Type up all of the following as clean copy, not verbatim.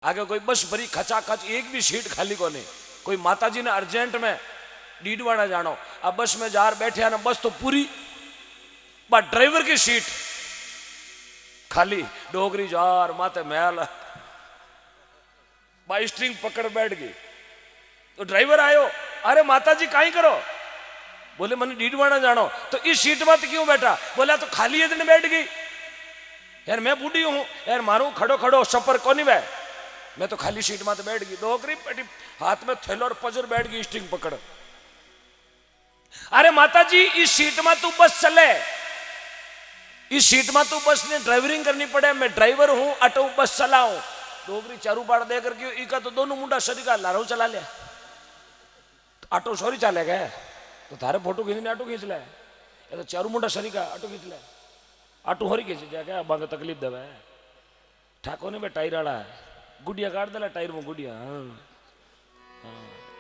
आगे कोई बस भरी खचाखच, एक भी सीट खाली को नहीं। कोई माताजी ने अर्जेंट में डीडवाना जानो, अब बस में जार बैठे ना, बस तो पूरी, बस ड्राइवर की सीट खाली, डोगरी जार माते मैल, बाई स्ट्रिंग पकड़ बैठ गई। तो ड्राइवर आयो, अरे माताजी काई करो? बोले मैंने डीडवाना जानो। तो इस सीट में तो क्यों बैठा? बोला तो खाली इतने बैठ गई। यार मैं बूढ़ी हूं यार, मारू खड़ो खड़ो सफर कोनी वे, मैं तो खाली सीट में तो बैठ गई। डोगरी बैठी, हाथ में थैलो और पजर बैठ गई स्ट्रिंग पकड़। अरे माताजी इस सीट में तू बस चले, इस सीट में तू बस ने ड्राइवरिंग करनी पड़े, मैं ड्राइवर हूं, ऑटो बस चलाऊं। डोगरी चारू बाड़ दे करके इका तो दोनों मुंडा शरीर का लारो चला लिया। ऑटो सॉरी चले गए तो थारे फोटो खींचने ऑटो खींच ले, ये तो चारू मुंडा शरीर का ऑटो खींच ले। ऑटो होरी खींच जाए बांग तकलीफ देवे। ठाको ने बे टायर वाला है, गुड़िया काट दे टायर में गुड़िया। हाँ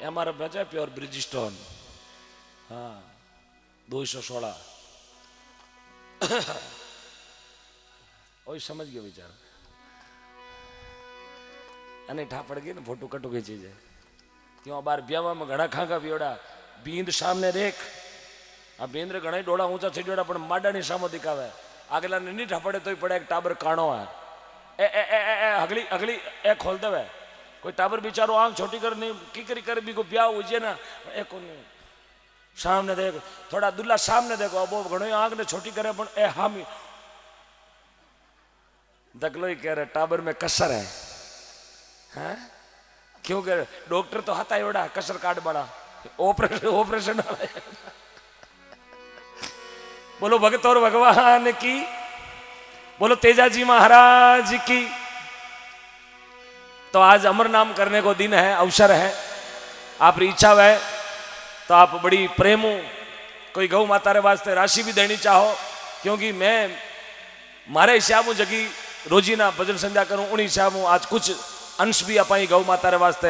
हमारा बचा प्योर ब्रिजिस्टोन, हाँ 216 वही समझ गया बेचारा। अने ठा पड़ गई ना फोटो कटो खींची जाए क्यों बार ब्यावा में घड़ा खागा वियोड़ा बींद सामने देख। आ बींद्र घड़ा डोड़ा ऊंचा छेड़ा पण माडानी सामो दिखावे, आगला ने नहीं ठपड़े तो पड़े एक टाबर काणो है। ए ए ए ए, ए अगली अगली ए खोल देवे। कोई टाबर बेचारो आंख छोटी कर नहीं की कर भी को ब्याह उजे ना, ए को सामने देख, थोड़ा दुल्ला सामने देखो, अब वो घणो आंख ने छोटी करे पण ए हामी दगलो ही कह रहे टाबर में कसर है। हाँ? क्यों कह डॉक्टर तो हाथा एवड़ा कसर काट बड़ा, ऑपरेशन ऑपरेशन बोलो भगत और भगवान की, बोलो तेजाजी महाराज की। तो आज अमर नाम करने को दिन है, अवसर है। आप इच्छा है तो आप बड़ी प्रेमो कोई गौ माता रे वास्ते राशि भी देनी चाहो, क्योंकि मैं मारे हिसाब जगी रोजीना भजन संध्या करूं, उन हिसाब आज कुछ अंश भी अपाई गौ माता रे वास्ते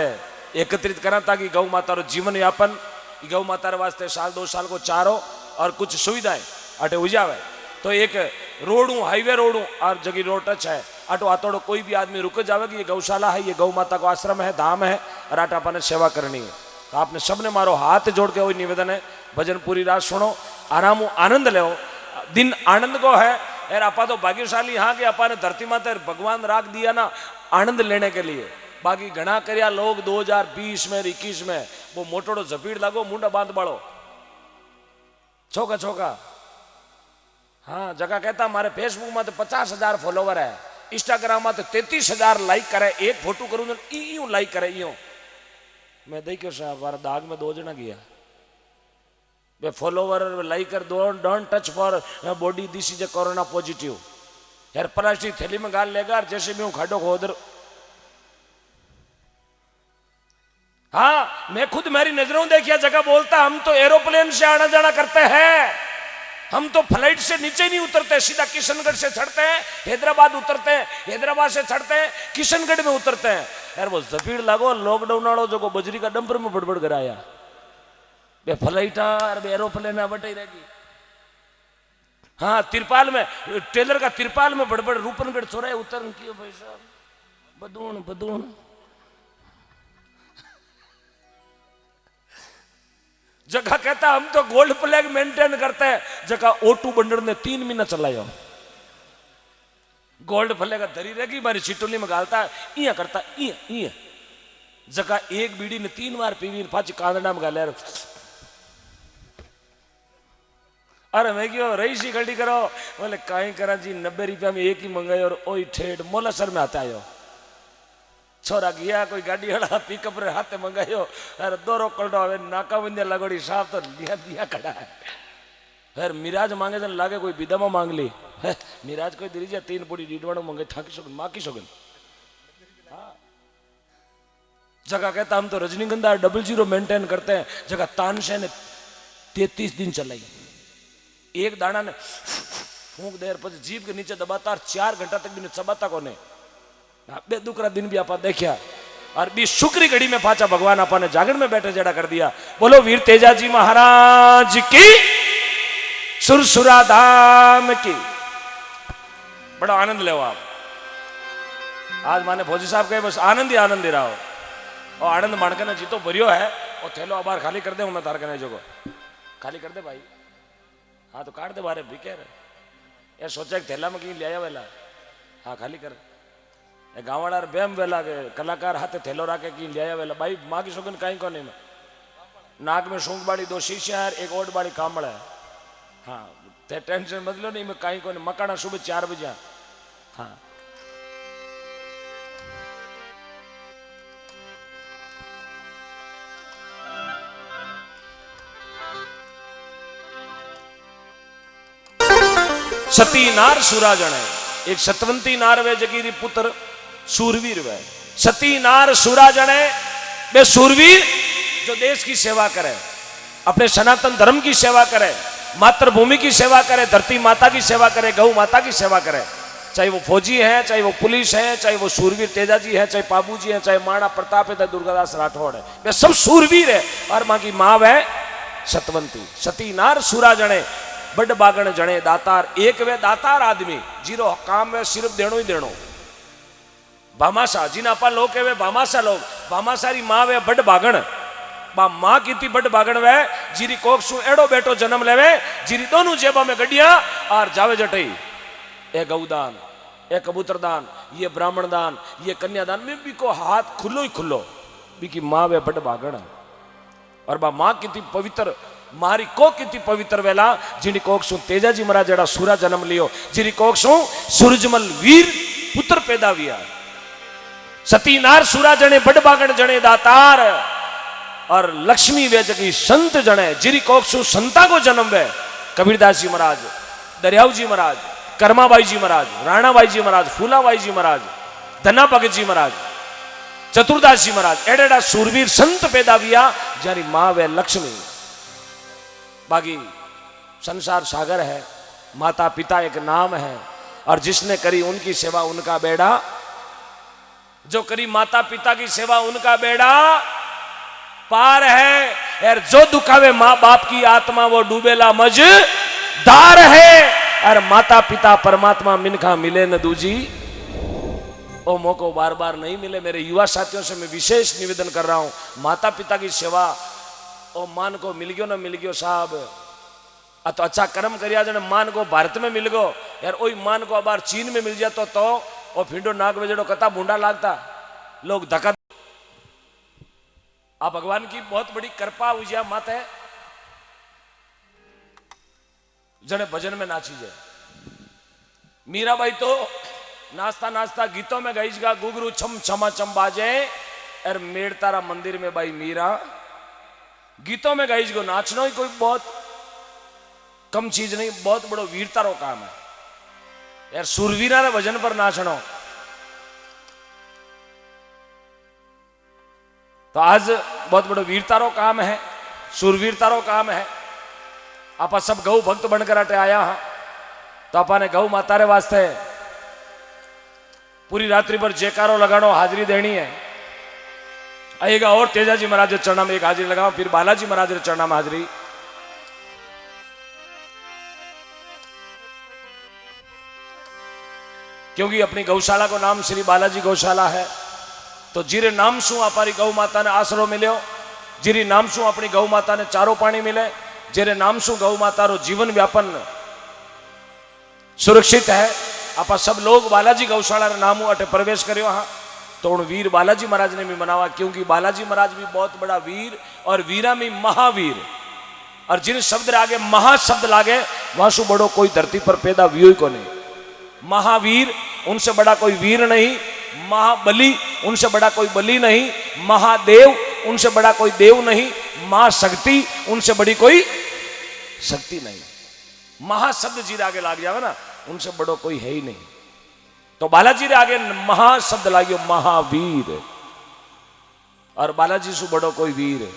एकत्रित करा, ताकि गौ माता रो जीवन यापन, गौ माता रे वास्ते साल 2 साल को चारो और कुछ सुविधाएं अटे उजावे। तो एक रोडू हाईवे रोडू और जगी रोड टच है, अटो आतोड़ो कोई भी आदमी रुक जावे कि ये गौशाला है, ये गौ माता को आश्रम है, धाम है, और आटा अपने सेवा करनी है। तो आपने सबने मारो हाथ जोड़ के वही निवेदन है, भजन पूरी रात सुनो, आराम आनंद लो, दिन आनंद को है। यार आपा तो भाग्यशाली हाँ कि आपा ने धरती माता भगवान राख दिया ना आनंद लेने के लिए। बाकी घना करिया लोग 2020 में 21 में वो मोटोड़ो झपीड़ लागो, मुंडा बांध बाड़ो छोका छोका। हाँ जगह कहता हमारे फेसबुक में तो 50,000 फॉलोवर है, इंस्टाग्राम में तो 33,000 लाइक करे, एक फोटो करूँ तो यूं लाइक करे यूं। मैं देखियो साहब हमारा दाग में 2 जना गया वे follower liker don't touch for body, this is a corona positive. यार प्लास्टिक थैली में गाल लेगा जैसे भी हूं खाडो खोदर। हाँ मैं खुद मेरी नजरों देखिया जगह बोलता, हम तो एरोप्लेन से आना जाना करते हैं, हम तो फ्लाइट से नीचे नहीं उतरते, सीधा किशनगढ़ से चढ़ते हैं, हैदराबाद उतरते हैं, हैदराबाद से चढ़ते हैं, किशनगढ़ में उतरते हैं। यार वो जफीड़ लागो लॉकडाउन वालों जो को बजरी का डंपर में बड़बड़ कराया, बे फ्लाइटा और बे एरोप्लेन बटे रहेगी। हाँ तिरपाल में, टेलर का तिरपाल में बड़बड़ रूपनगढ़ चौराहे उतरन कियो भाई साहब, बदून बदून। जगह कहता हम तो गोल्ड फ्लैग मेंटेन करते हैं, जगह O2 बंडर ने 3 महीना चलाया, गोल्ड फ्लैग धरी रहेगी मारी चिटोली में गालता इया करता इया इया। जगह एक बीड़ी ने 3 बार पीवी, पाची कांदड़ा में गाले। अरे मैं क्यों रही सी गड्डी करो, बोले कहीं करा जी 90 रुपया में एक ही मंगाई और ओई ठेठ मोलासर में आता आयो। छोरा गया कोई गाड़ी वाला पिकअप रे हाथे मंगायो, अरे 2 रोकड़ो हवे नाकाबंदी लगोड़ी साहब तो लिया दिया खड़ा है। फिर मिराज मांगे तो लागे कोई विदामा मांग ली, मिराज कोई दीजिए 3 पूरी डीडवाणो मांगे थाकी सोगन माकी सोगन। हाँ जगह कहता हम तो रजनीगंधा 00 मेंटेन करते हैं, जगह तानसे ने 33 दिन चलाई, एक दाना ने फूंक देर पर जीभ के नीचे दबाता 4 घंटा तक भी चबाता कोने। बे दुकरा दिन भी आपा देखा और भी शुक्री घड़ी में पाचा भगवान आपा ने जागरण में बैठे जड़ा कर दिया। बोलो वीर तेजाजी महाराज की, सुरसुरा धाम की। बड़ा आनंद ले आप। आज माने फौजी साहब कहे बस आनंद ही रहो और आनंद मानकर ना जीतो भरियो है और थैलो अबार खाली कर दे मैं तार कहने जो खाली कर दे भाई। हाँ तो काट दे बारे भी कह रहे यार सोचा कि थैला में कहीं ले आया वेला। हाँ खाली कर गाँव वाला बेम वेला के कलाकार हाथे थैलो राके कहीं ले आया वेला भाई माँ की शौकीन कहीं को नहीं में नाक में सूंघ बाड़ी 2 शीशा है एक ओट बाड़ी कामड़ा है। हाँ टेंशन मतलब नहीं मैं कहीं को नहीं मकाना सुबह 4 बजे। हाँ सती नार सूराजण है एक सतवंती नार वे जगीरी पुत्र सूरवीर वे सती नार सूराजण है वे सूरवीर जो देश की सेवा करे अपने सनातन धर्म की सेवा करे मातृभूमि की सेवा करे धरती माता की सेवा करे गौ माता की सेवा करे चाहे वो फौजी है चाहे वो पुलिस है चाहे वो सूरवीर तेजाजी है चाहे पाबूजी है चाहे महाराणा प्रताप है चाहे दुर्गादास राठौड़ है वे सब सूरवीर है और मां की मां है सतवंती सती नार सूराजण है बड़ बागण जने दातार एक वे दातार आदमी जीरो काम वे सिर्फ देणो ही देणो भामाशा जिना अपन लोग के वे भामाशा लोग भामाशारी मां वे बड़ बागण बा मां की बड़ बागण वे जीरी कोक सु एड़ो बेटो जन्म लेवे जीरी दोनों जेबा में गड्डिया और जावे जटई ए गौदान ए कबूतरदान ये ब्राह्मण दान ये कन्यादान में भी को हाथ खुलो ही खुलो भी की मां वे बड़ बागण और बा मां की पवित्र मारी को कितनी पवित्र वेला जिनी कोक सु तेजाजी महाराज जड़ा सूरा जन्म लियो जिनी कोक सु सूरजमल वीर पुत्र पैदा हुआ सती नार सूरा जने बड़ बागण जने दातार और लक्ष्मी वे जगी संत जने जिरी कोक सु संता को जन्म वे कबीरदास जी महाराज दरियाव जी महाराज कर्माबाई जी महाराज राणाबाई जी महाराज फूलाबाई जी महाराज धना भगत जी महाराज चतुरदास जी महाराज एडेडा सूरवीर संत पैदा हुआ जारी मां वे लक्ष्मी बाकी संसार सागर है माता पिता एक नाम है और जिसने करी उनकी सेवा उनका बेड़ा जो करी माता पिता की सेवा उनका बेड़ा पार है और जो दुखावे माँ बाप की आत्मा वो डूबेला मझदार है और माता पिता परमात्मा मिनखा मिले न दूजी ओ मौको बार बार नहीं मिले। मेरे युवा साथियों से मैं विशेष निवेदन कर रहा हूं माता पिता की सेवा ओ मान को मिल गयो ना मिल गयो साहब तो अच्छा कर्म करिया जने मान को भारत में मिल गयो यार ओई मान को अबार चीन में मिल जाता तो ओ फिंडो नाग वेजड़ो कता बूंडा लागता लोग धक्का आप भगवान की बहुत बड़ी कृपा हुई जा मत है जने भजन में नाची जाए मीराबाई तो नाचता नाचता गीतों में गई गा गुगरू छम छमा चम बाजे और मेड़ तारा मंदिर में भाई मीरा गीतों में गई गो नाचना ही कोई बहुत कम चीज नहीं बहुत बड़ो वीरता रो काम है यार सूरवीरा रे भजन पर नाचनो तो आज बहुत बड़ो वीरता रो काम है सूरवीरता रो काम है आप सब गौ भक्त बनकर अटे आया हाँ तो आपने गौ माता रे वास्ते पूरी रात्रि पर जयकारो लगानो हाजिरी देनी है आएगा और तेजाजी महाराज चरणा में एक हाजिरी लगाओ फिर बालाजी महाराज चरणा में हाजिरी क्योंकि अपनी गौशाला को नाम श्री बालाजी गौशाला है तो जीरे नाम शू हमारी गौ माता ने आसरो मिलो जीरे नाम शू अपनी गौ माता ने चारो पानी मिले जेरे नाम शू गौ माता रो जीवन व्यापन सुरक्षित है आप सब लोग बालाजी गौशाला नामू अटे प्रवेश करियो हाँ तो उन वीर बालाजी महाराज ने भी मनावा क्योंकि बालाजी महाराज भी बहुत बड़ा वीर और वीरा में महावीर और जिन शब्द आगे महाशब्द लागे वहां सु बड़ो कोई धरती पर पैदा हुई को नहीं महावीर उनसे बड़ा कोई वीर नहीं महाबली उनसे बड़ा कोई बली नहीं महादेव उनसे बड़ा कोई देव नहीं महाशक्ति उनसे बड़ी कोई शक्ति नहीं महाशब्द जी आगे लाग जावे ना उनसे बड़ो कोई है ही नहीं तो बालाजी रे आगे महाशब्द लागियो महावीर और बालाजी सु बड़ो कोई वीर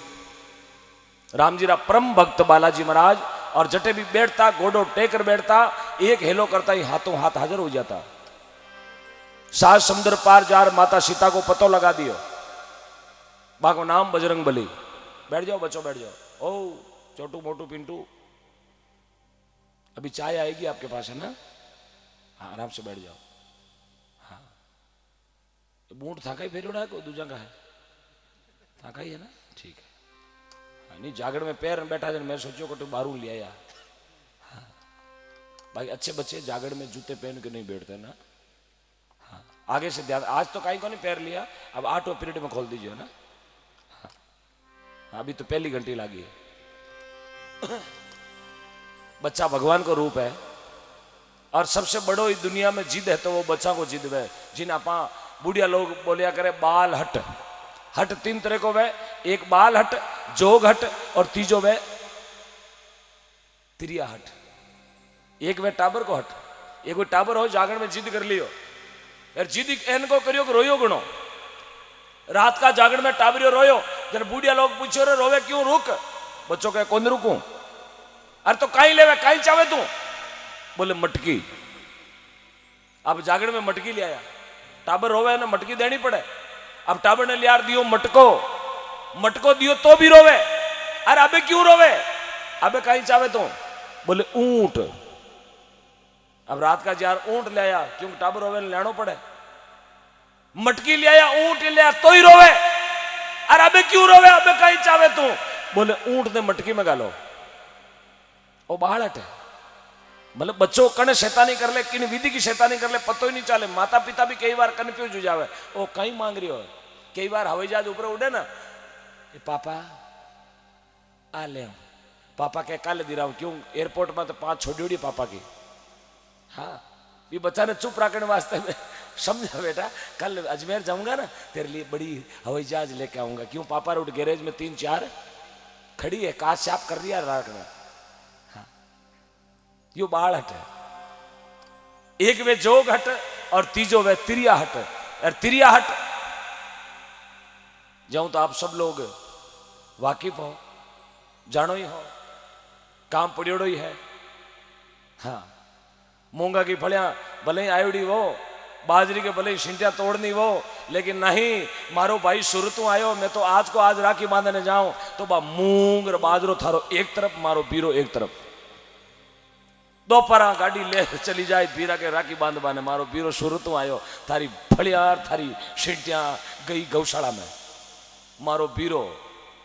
राम जी रा परम भक्त बालाजी महाराज और जटे भी बैठता घोड़ो टेकर बैठता एक हेलो करता ही हाथों हाथ हाजिर हो जाता सात समुद्र पार जार माता सीता को पतो लगा दियो बाको नाम बजरंग बली बैठ जाओ बच्चों बैठ जाओ ओ छोटू मोटू पिंटू अभी चाय आएगी आपके पास है ना हाँ आराम से बैठ जाओ हाँ बूट था का ही फेरोड़ा है को दूजा का है था का ही है ना ठीक है हाँ, नहीं जागड़ में पैर में बैठा जन मैं सोचो को तो बारू लिया यार हाँ। भाई अच्छे बच्चे जागड़ में जूते पहन के नहीं बैठते ना हाँ आगे से ध्यान आज तो कहीं को नहीं पैर लिया अब 8वें पीरियड में खोल दीजिए ना हाँ अभी तो पहली घंटी लगी है बच्चा भगवान को रूप है और सबसे बड़ो इस दुनिया में जिद है तो वो बच्चा को जिद है जिन आपा बुढ़िया लोग बोलिया करे बाल हट हट 3 तरह को वह एक बाल हट जोग हट और तीजो वह त्रिया हट एक वह टाबर को हट एक वो टाबर हो जागरण में जिद कर लियो यार जिद एन को करियो कि रोयो गुणो रात का जागरण में टाबरियो रोयो जब बुढ़िया लोग पूछो रे रोवे क्यों रुक बच्चों कहे कौन रुकूं अरे तो काई लेवे काई चावे तू बोले मटकी अब जागरण में मटकी ले आया टाबर रोवे ना मटकी देनी पड़े अब टाबर ने लिया दियो मटको मटको दियो तो भी रोवे अरे अबे क्यों रोवे अबे कहीं चावे तो बोले ऊंट अब रात का जार ऊंट ले आया क्योंकि टाबर रोवे लेनो पड़े मटकी ले आया ऊंट ले आया तो ही रोवे अरे अबे क्यों रोवे अबे कहीं चावे तू बोले ऊंट ने मटकी में गालो वो बाहर है मतलब बच्चों कने शैतानी कर ले किन विधि की शैतानी कर ले पतो ही नहीं चले माता पिता भी कई बार कन्फ्यूज हो जावे ओ कहीं मांग रही हो कई बार हवाई जहाज ऊपर उड़े ना ये पापा आ ले पापा के काले दी रहा हूं क्यों एयरपोर्ट में तो 5 छोड़ी उड़ी पापा की हाँ ये बच्चा ने चुप रखने वास्ते में समझा बेटा कल अजमेर जाऊंगा ना तेरे लिए बड़ी हवाई जहाज लेके आऊंगा क्यों पापा रोड गैरेज में 3-4 खड़ी है काश साफ कर दिया रखना यो बाल हट है एक वे जोग हट और तीजो वे त्रिया हट और त्रिया हट जाऊं तो आप सब लोग वाकिफ हो जानो ही हो काम पड़ियोड़ो ही है हाँ मूंगा की फलियां भले ही आयोड़ी वो बाजरी के भले ही शिंटिया तोड़नी वो लेकिन नहीं मारो भाई सुरतू आयो मैं तो आज को आज राखी बांधने जाऊं तो बा मूंग बाजरो थारो एक तरफ मारो बीरो एक तरफ दोपहर गाड़ी ले चली जाए बीरा के राखी बांध बाने मारो बीरो सुरतू आयो थारी फलियार थारी शिंटिया गई गौशाला में मारो बीरो